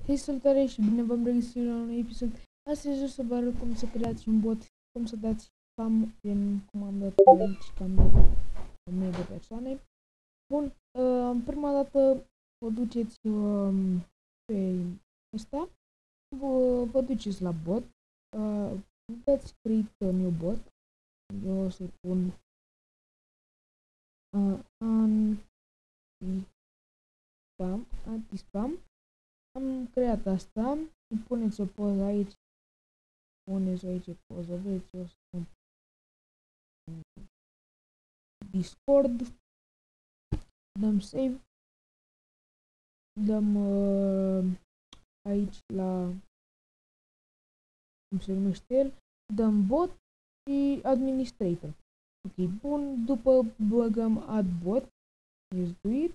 Hei, salutare și bine v-am regăsit la un episod. Astăzi o să vă arăt cum să creați un bot, cum să dați spam, cum am dat aici, că am dat 1000 de persoane. Bun, prima dată vă duceți pe ăsta, vă duceți la bot, dați create a new bot. Eu o să pun anti-spam. Am creat asta, puneți o poză aici, puneți aici poză, vreți, o să pun Discord, dăm save, dăm aici la, cum se numește el, dăm bot și administrator. Ok, bun, după băgăm add bot, yes do it,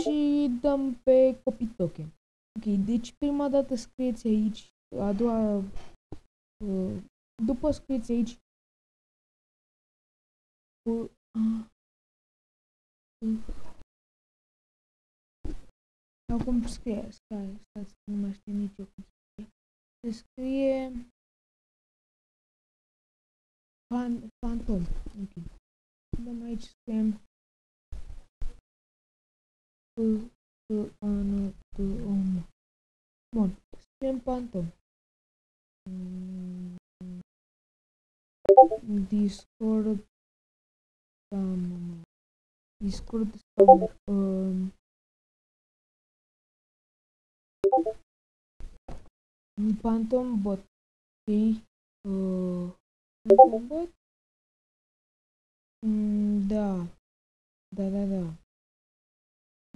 și dăm pe copy token. Ok, deci prima dată scrieți aici, a doua, după scrieți aici acum scrie, stați, nu mai știu nici eu cum scrie. Se scrie Phantom. Ok. Dăm aici, scriem P-N-T-O-M. Bun, scriem Phantom. Discord spammer. Phantom bot. Ok. Phantom bot. Da.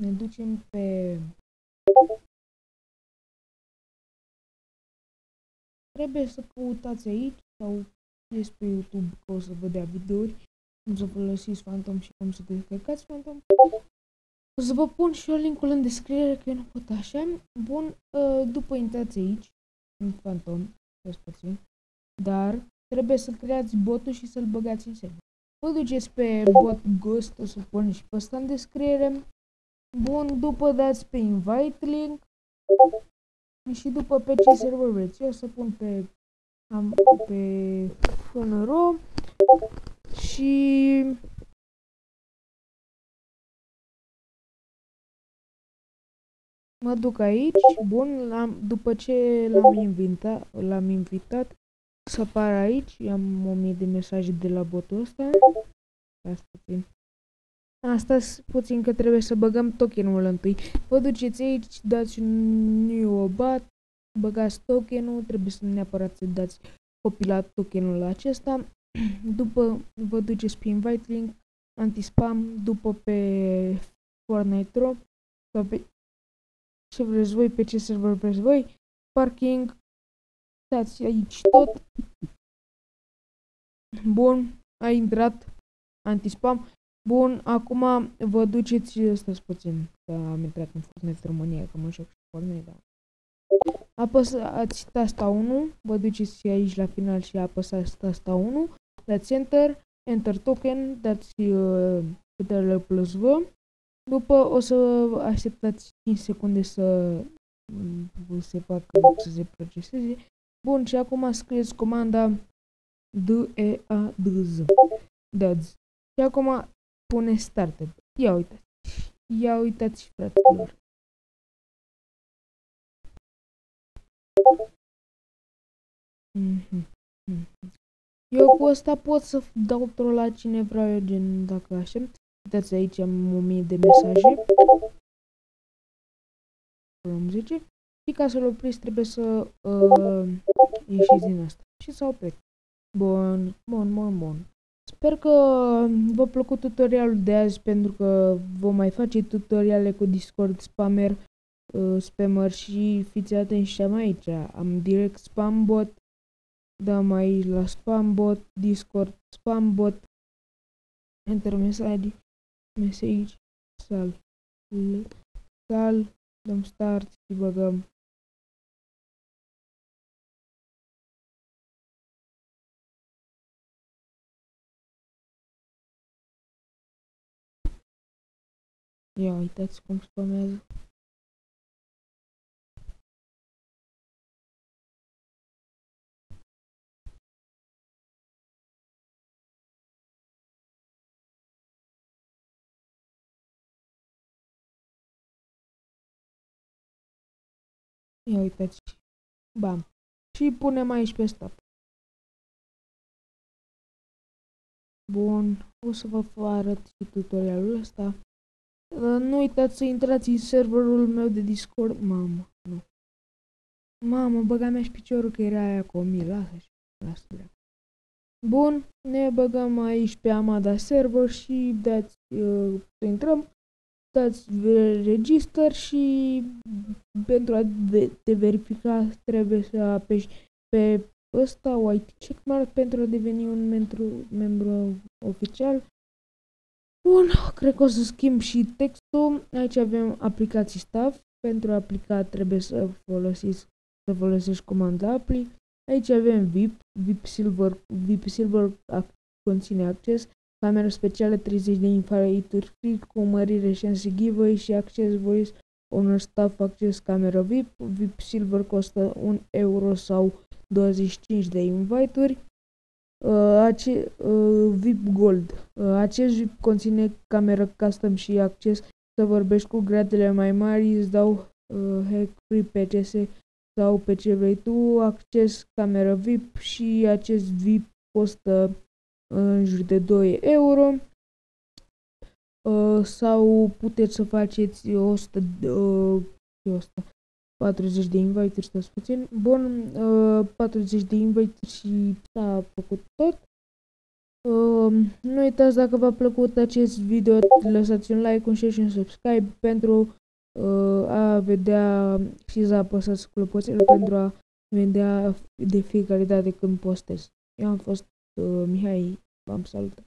Ne ducem pe... Trebuie să căutați aici sau ies pe YouTube că o să vă dea videouri cum să folosiți Phantom și cum să descărcați Phantom. O să vă pun și eu linkul în descriere că eu nu pot așa. Bun, după intrați aici în Phantom, puțin, dar trebuie să creați botul și să-l băgați în server. Vă duceți pe bot Ghost, o să pun și pe ăsta în descriere. Bun, după dați pe invite link și după pe ce server vreți. Eu o să pun pe FNRO și mă duc aici. Bun, după ce l-am invitat să apară aici. Am 1000 de mesaje de la botul ăsta. Asta puțin că trebuie să băgăm tokenul întâi. Vă duceți aici, dați un new bot, băgați tokenul, trebuie să neapărat să dați copii la tokenul acesta. După vă duceți pe invite link, anti-spam, după pe Fortnite Ro, sau pe ce vreți voi, pe ce server vreți voi, parking, dați aici tot. Bun, a intrat anti-spam. Bun, acum vă duceți, stați puțin, că am intrat în Fortnite România, că mă joc și Fortnite, da. Apăsați tasta 1, vă duceți aici la final și apăsați tasta 1, dați Enter Token, dați Ctrl plus V, după o să așteptați 5 secunde să se facă, să se proceseze. Bun, și acum scrieți comanda DEADZ. Și acum pune started. Ia uitați, fraților. Eu cu asta pot să dau troll la cine vreau eu, gen dacă așa. Uitați, aici am 1000 de mesaje. 10. Și ca să-l opriți trebuie să ieșiți din asta. Și s-a oprit. Bun. Sper că v-a plăcut tutorialul de azi, pentru că vom mai face tutoriale cu Discord spammer, spammer și fiți atenți și am aici. Am direct spam bot, dăm aici la spam bot, Discord spam bot, enter message, dăm start și băgăm. Ia uitați cum spamează. Ia uitați. Bam. Și punem aici pe stop. Bun. O să vă arăt și tutorialul ăsta. Nu uitați să intrați în serverul meu de Discord. Mamă, nu. Mamă, băga mea și piciorul că era aia cu 1000. Lasă dreapta. Bun, ne băgăm aici pe Amada server și dați, să intrăm, dați register și pentru a te verifica trebuie să apeși pe ăsta, white checkmark, pentru a deveni un membru oficial. Bun, cred că o să schimb și textul. Aici avem aplicații staff. Pentru a aplica trebuie să folosești comanda apply. Aici avem VIP Silver conține acces, cameră specială 30 de infraituri cu mărire chance giveaway și acces voice owner staff acces cameră VIP Silver costă 1 euro sau 25 de invite-uri. VIP Gold. Acest VIP conține cameră custom și acces să vorbești cu gradele mai mari, îți dau hack free PCS sau pe ce vrei tu, acces cameră VIP și acest VIP costă în jur de 2 euro. Sau puteți să faceți 40 de invite-uri, stați puțin. Bun, 40 de invite-uri și s-a făcut tot. Nu uitați, dacă v-a plăcut acest video, lăsați un like, un share și un subscribe pentru a vedea și să apăsați clopoțelul pentru a vedea de fiecare dată când postez. Eu am fost Mihai, v-am salutat.